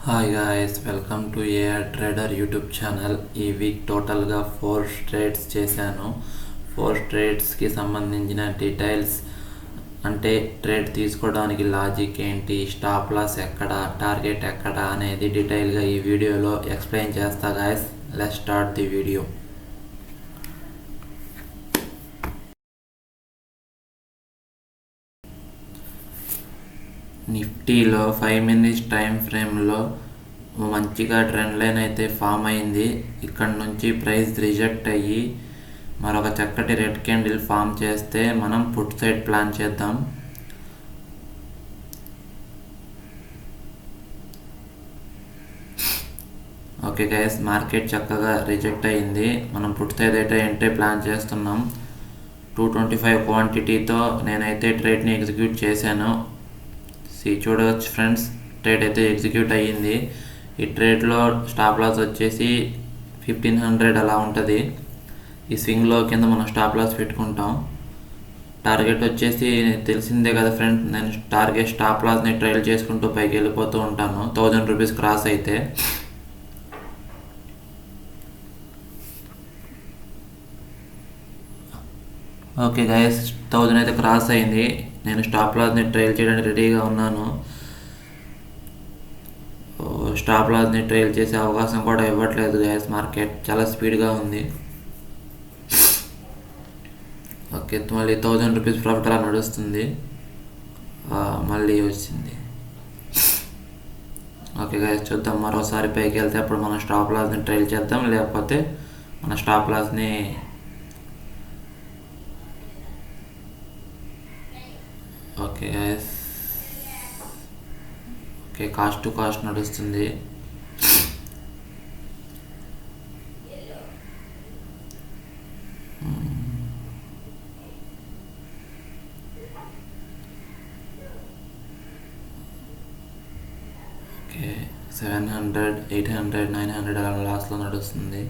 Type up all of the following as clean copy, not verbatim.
Hi guys, welcome to AR trader YouTube channel. ఈ week టోటల్గా 4 trades చేశాను. 4 ట్రేడ్స్కి సంబంధించిన డీటెయిల్స్, అంటే ట్రేడ్ తీసుకోవడానికి లాజిక్ ఏంటి, స్టాప్ లాస్ ఎక్కడ, టార్గెట్ ఎక్కడ అనేది డీటెయిల్గా ఈ వీడియోలో ఎక్స్ప్లెయిన్ చేస్తా guys. Let's start the video. నిఫ్టీలో 5 మినిట్స్ టైం ఫ్రేమ్లో మంచిగా ట్రెండ్ లైన్ అయితే ఫామ్ అయింది. ఇక్కడ నుంచి ప్రైస్ రిజెక్ట్ అయ్యి మరొక చక్కటి రెడ్ క్యాండిల్ ఫామ్ చేస్తే మనం పుట్ సైడ్ ప్లాన్ చేద్దాం. ఓకే గైస్, మార్కెట్ చక్కగా రిజెక్ట్ అయ్యింది. మనం పుట్ సైడ్ అయితే ఎంట్రీ ప్లాన్ చేస్తున్నాం. 225 క్వాంటిటీతో నేనైతే ట్రేడ్ని ఎగ్జిక్యూట్ చేశాను. చూడవచ్చు ఫ్రెండ్స్, ట్రేడ్ అయితే ఎగ్జిక్యూట్ అయ్యింది. ఈ ట్రేడ్లో స్టాప్ లాస్ వచ్చేసి 1500 అలా ఉంటుంది. ఈ స్వింగ్లో కింద మనం స్టాప్ లాస్ పెట్టుకుంటాం. టార్గెట్ వచ్చేసి తెలిసిందే కదా ఫ్రెండ్స్, నేను స్టాప్ లాస్ని ట్రైల్ చేసుకుంటూ పైకి వెళ్ళిపోతూ ఉంటాను 1000 రూపీస్ క్రాస్ అయితే. ఓకే గైస్, 1000 అయితే క్రాస్ అయింది. నేను స్టాప్ లాస్ని ట్రైల్ చేయడానికి రెడీగా ఉన్నాను. స్టాప్ లాస్ని ట్రైల్ చేసే అవకాశం కూడా ఇవ్వట్లేదు గైస్. మార్కెట్ చాలా స్పీడ్గా ఉంది. ఓకే, మళ్ళీ 1000 రూపీస్ ప్రాఫిట్ అలా నడుస్తుంది. మళ్ళీ వచ్చింది. ఓకే గైస్, చూద్దాం. మరోసారి పైకి వెళ్తే అప్పుడు మనం స్టాప్ లాస్ని ట్రైల్ చేద్దాం, లేకపోతే మన స్టాప్ లాస్ని okay guys. Okay, cost to cost నడుస్తుంది. ఓకే, 700, 800, 900 అలా లాస్లో నడుస్తుంది.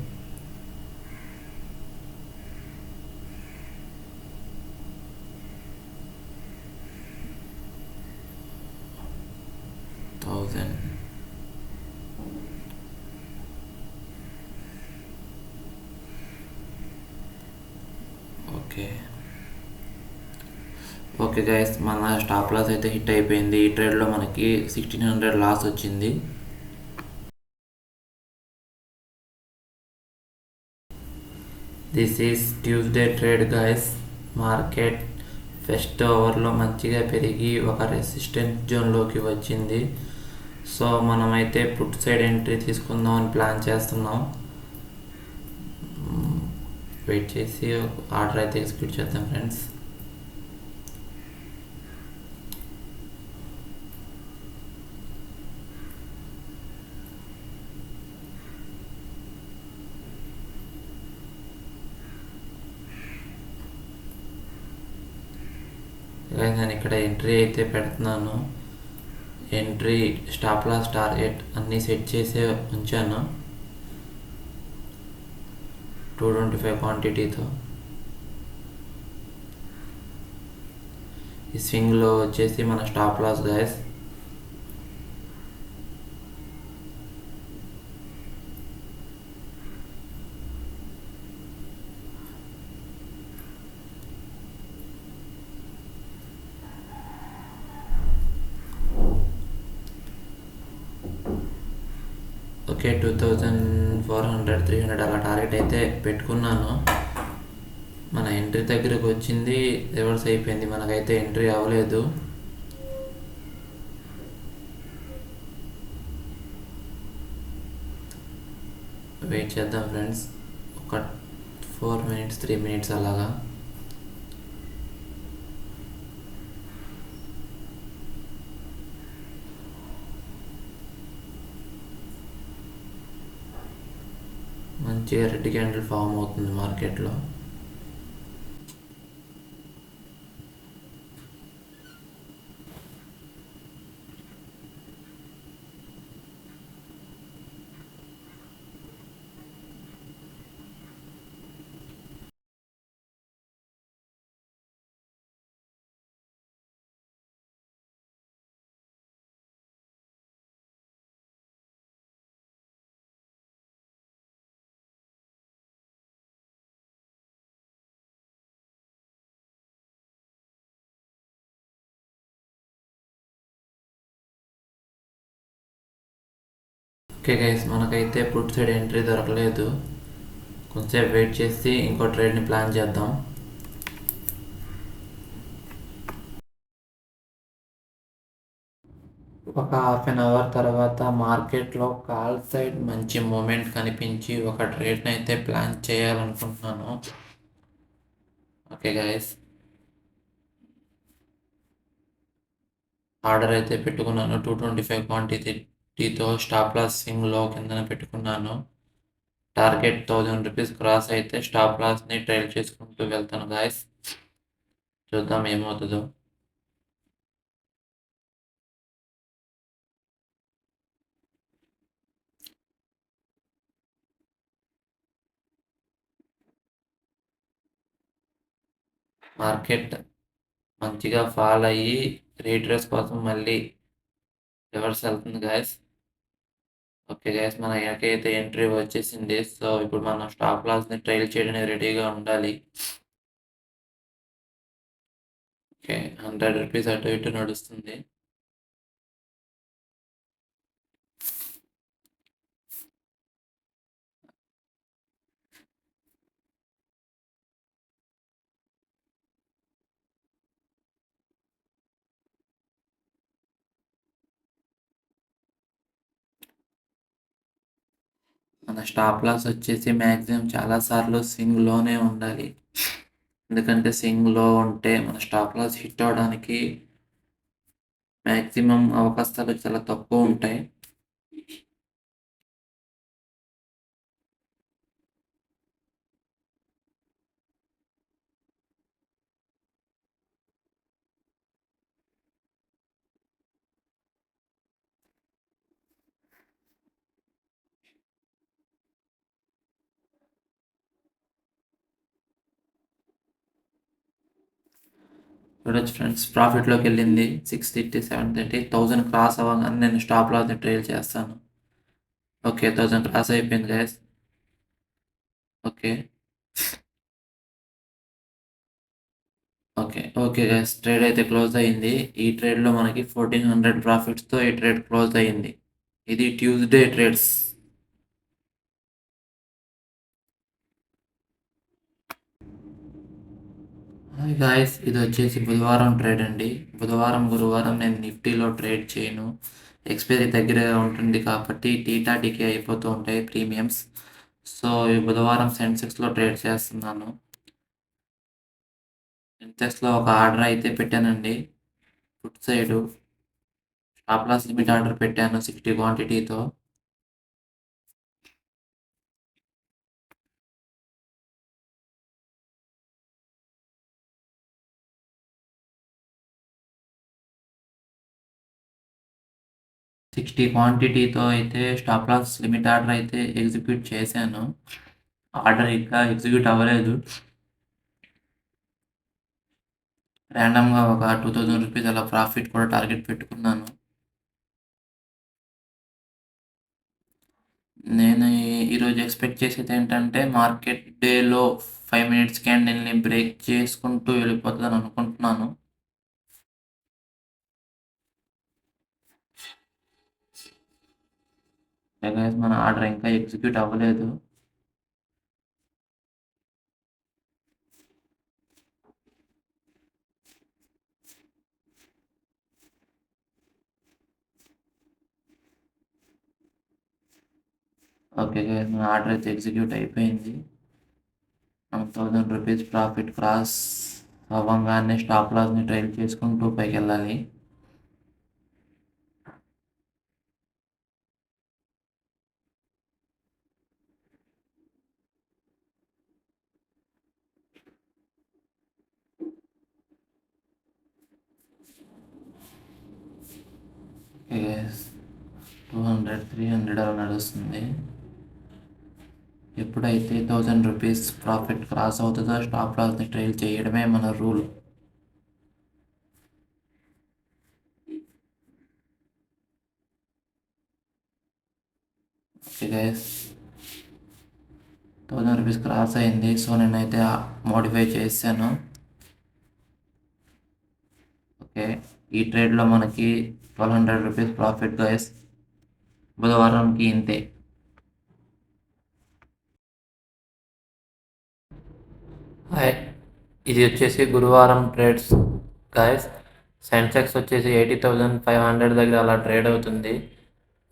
ఓకే ఓకే గైస్, మన స్టాప్ లాస్ అయితే హిట్ అయిపోయింది. ఈ ట్రేడ్లో మనకి 1600 లాస్ వచ్చింది. This is Tuesday trade guys. Market first అవర్లో మంచిగా పెరిగి ఒక రెసిస్టెన్స్ జోన్లోకి వచ్చింది. సో మనమైతే పుట్ సైడ్ ఎంట్రీ తీసుకుందాం అని ప్లాన్ చేస్తున్నాం. వెయిట్ చేసి ఆర్డర్ అయితే ఎగ్జిక్యూట్ చేద్దాం ఫ్రెండ్స్. నేను ఇక్కడ ఎంట్రీ అయితే పెడుతున్నాను. ఎంట్రీ, స్టాప్ లాస్, టార్గెట్ అన్నీ సెట్ చేసే ఉంచాను 225 క్వాంటిటీతో. ఈ స్వింగ్లో వచ్చేసి మన స్టాప్ లాస్ గైస్. ఓకే, 2400, 300 అలా టార్గెట్ అయితే పెట్టుకున్నాను. మన ఎంట్రీ దగ్గరకు వచ్చింది, రివర్స్ అయిపోయింది. మనకైతే ఎంట్రీ అవ్వలేదు. వెయిట్ చేద్దాం ఫ్రెండ్స్, ఒక 4 మినిట్స్ 3 మినిట్స్ అలాగా. మంచిగా రెడ్ క్యాండిల్ ఫామ్ అవుతుంది మార్కెట్లో. ఓకే గైస్, మనకైతే పుట్ సైడ్ ఎంట్రీ దొరకలేదు. కొంచెంసేపు వెయిట్ చేసి ఇంకో ట్రేడ్ని ప్లాన్ చేద్దాం. ఒక హాఫ్ అన్ అవర్ తర్వాత మార్కెట్లో కాల్ సైడ్ మంచి మూమెంట్ కనిపించి ఒక ట్రేడ్ని అయితే ప్లాన్ చేయాలనుకుంటున్నాను. ఓకే గైస్, ఆర్డర్ అయితే పెట్టుకున్నాను. 225 క్వాంటిటీతో స్టాప్ లాస్ స్వింగ్లో కిందన పెట్టుకున్నాను. టార్గెట్ 1000 రూపీస్ క్రాస్ అయితే స్టాప్ లాస్ని ట్రైల్ చేసుకుంటూ వెళ్తాను గాయస్. చూద్దాం ఏమవుతుందో. మార్కెట్ మంచిగా ఫాల్ అయ్యి రీట్రేస్ కోసం మళ్ళీ రివర్స్ వెళ్తుంది గాయస్. ఓకే గైస్, మన అయితే ఎంట్రీ వచ్చేసింది. సో ఇప్పుడు మనం స్టాప్ లాస్ని ట్రైల్ చేయడానికి రెడీగా ఉండాలి. ఓకే, 100 రూపీస్ అటు ఇటు నడుస్తుంది. మన స్టాప్ లాస్ వచ్చేసి మ్యాక్సిమం చాలాసార్లు స్వింగ్లోనే ఉండాలి. ఎందుకంటే స్వింగ్లో ఉంటే మన స్టాప్ లాస్ హిట్ అవడానికి మ్యాక్సిమం అవకాశాలు చాలా తక్కువ ఉంటాయి. చూడొచ్చు ఫ్రెండ్స్, ప్రాఫిట్లోకి వెళ్ళింది. 630, 730, 1000 క్రాస్ అవ్వగానే నేను స్టాప్ లాస్ని ట్రైల్ చేస్తాను. ఓకే, 1000 క్రాస్ అయిపోయింది guys. Okay okay okay guys, trade అయితే క్లోజ్ అయ్యింది. ఈ ట్రేడ్లో మనకి 1400 ప్రాఫిట్స్తో ఈ ట్రేడ్ క్లోజ్ అయ్యింది. ఇది ట్యూస్డే ట్రేడ్స్. హాయ్ గాయస్, ఇది వచ్చేసి బుధవారం ట్రేడ్ అండి. బుధవారం గురువారం నేను నిఫ్టీలో ట్రేడ్ చేయను. ఎక్స్పైరీ దగ్గరగా ఉంటుంది కాబట్టి టీటాటీకి అయిపోతూ ఉంటాయి ప్రీమియమ్స్. సో ఈ బుధవారం సెన్సెక్స్లో ట్రేడ్ చేస్తున్నాను. సెన్సెక్స్లో ఒక ఆర్డర్ అయితే పెట్టానండి. Put side stop loss limit order పెట్టాను 60 క్వాంటిటీతో. క్వాంటిటీతో అయితే స్టాప్ లాస్ లిమిట్ ఆర్డర్ అయితే ఎగ్జిక్యూట్ చేశాను. ఆర్డర్ ఇంకా ఎగ్జిక్యూట్ అవ్వలేదు. ర్యాండమ్గా ఒక 2000 రూపీస్ అలా ప్రాఫిట్ కూడా టార్గెట్ పెట్టుకున్నాను. నేను ఈరోజు ఎక్స్పెక్ట్ చేసేది ఏంటంటే మార్కెట్ డేలో 5 మినిట్స్ క్యాండిల్ని బ్రేక్ చేసుకుంటూ వెళ్ళిపోతుందని అనుకుంటున్నాను. మన ఆర్డర్ ఇంకా ఎగ్జిక్యూట్ అవ్వలేదు. ఓకే గైస్, మన ఆర్డర్ అయితే ఎగ్జిక్యూట్ అయిపోయింది. మనం 1000 రూపీస్ ప్రాఫిట్ క్రాస్ అవ్వగానే స్టాప్ లాస్ని ట్రైల్ చేసుకుంటూ పైకి వెళ్ళాలి. ఓకే గైస్, 200, 300 అలా నడుస్తుంది. ఎప్పుడైతే 1000 రూపీస్ ప్రాఫిట్ క్రాస్ అవుతుందో స్టాప్ లాస్ని ట్రైల్ చేయడమే మన rule. Okay guys, 1000 rupees cross అయింది. సో నేనైతే మోడిఫై చేశాను. ఓకే, ఈ ట్రేడ్లో మనకి 1200 రూపీస్ ప్రాఫిట్ గైస్. బుధవారంకి ఇంతే. హాయ్, ఇది వచ్చేసి గురువారం ట్రేడ్స్ గాయస్. సెన్సెక్స్ వచ్చేసి 80,500 దగ్గర అలా ట్రేడ్ అవుతుంది.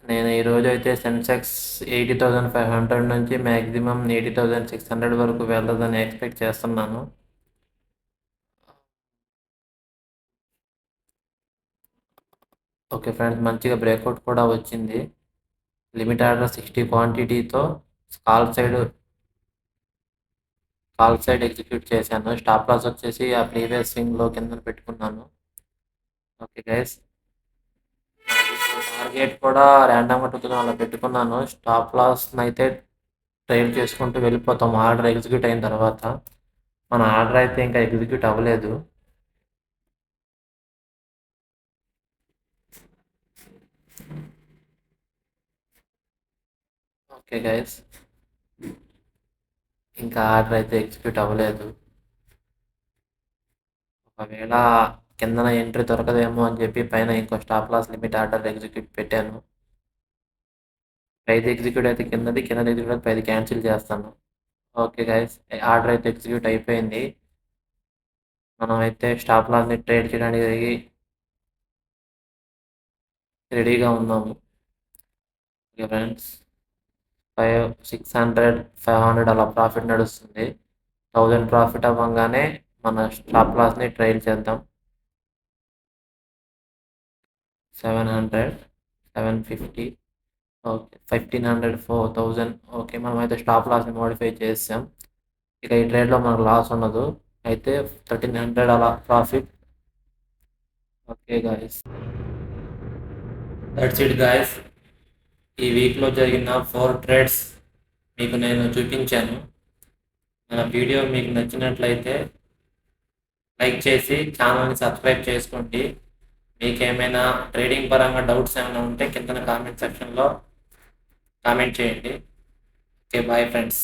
నేను ఈరోజు అయితే సెన్సెక్స్ 80,500 నుంచి మ్యాక్సిమం 80,600 వరకు వెళ్ళదని ఎక్స్పెక్ట్ చేస్తున్నాను. ఓకే ఫ్రెండ్స్, మంచిగా బ్రేక్అవుట్ కూడా వచ్చింది. లిమిట్ ఆర్డర్ 60 క్వాంటిటీతో కాల్ సైడ్ ఎగ్జిక్యూట్ చేశాను. స్టాప్ లాస్ వచ్చేసి ఆ ప్రీవియస్ స్వింగ్లో కింద పెట్టుకున్నాను. ఓకే గైస్, టార్గెట్ కూడా ర్యాండమ్గా 2000 అలా పెట్టుకున్నాను. స్టాప్ లాస్ అయితే ట్రైల్ చేసుకుంటూ వెళ్ళిపోతాం ఆర్డర్ ఎగ్జిక్యూట్ అయిన తర్వాత. మన ఆర్డర్ అయితే ఇంకా ఎగ్జిక్యూట్ అవ్వలేదు. ఓకే గైస్, ఇంకా ఆర్డర్ అయితే ఎగ్జిక్యూట్ అవ్వలేదు. ఒకవేళ కిందన ఎంట్రీ దొరకదేమో అని చెప్పి పైన ఇంకో stop loss limit order execute పెట్టాను. పైది ఎగ్జిక్యూట్ అయితే కిందది ఎగ్జిక్యూట్ అయితే పైది క్యాన్సిల్ చేస్తాను. ఓకే గైస్, ఆర్డర్ అయితే ఎగ్జిక్యూట్ అయిపోయింది. మనం అయితే స్టాప్ లాస్ని ట్రేడ్ చేయడానికి రెడీగా ఉన్నాము. ఓకే ఫ్రెండ్స్, 600 500 అలా ప్రాఫిట్ నడుస్తుంది. 1000 ప్రాఫిట్ అవ్వగానే మన స్టాప్ లాస్ని ట్రైల్ చేద్దాం. 700 750 ఓకే, 1500 4000. ఓకే, మనం అయితే స్టాప్ లాస్ని మోడిఫై చేసాం. ఇక ఈ ట్రేడ్లో మనకు లాస్ ఉండదు. అయితే 1300 అలా profit. Okay guys, that's it guys. ఈ వీక్లో జరిగిన 4 ట్రేడ్స్ మీకు నేను చూపించాను. మన వీడియో మీకు నచ్చినట్లయితే లైక్ చేసి ఛానల్ని సబ్స్క్రైబ్ చేసుకోండి. మీకు ఏమైనా ట్రేడింగ్ పరంగా డౌట్స్ ఏమైనా ఉంటే కింద కామెంట్ సెక్షన్లో కామెంట్ చేయండి. Okay, bye friends.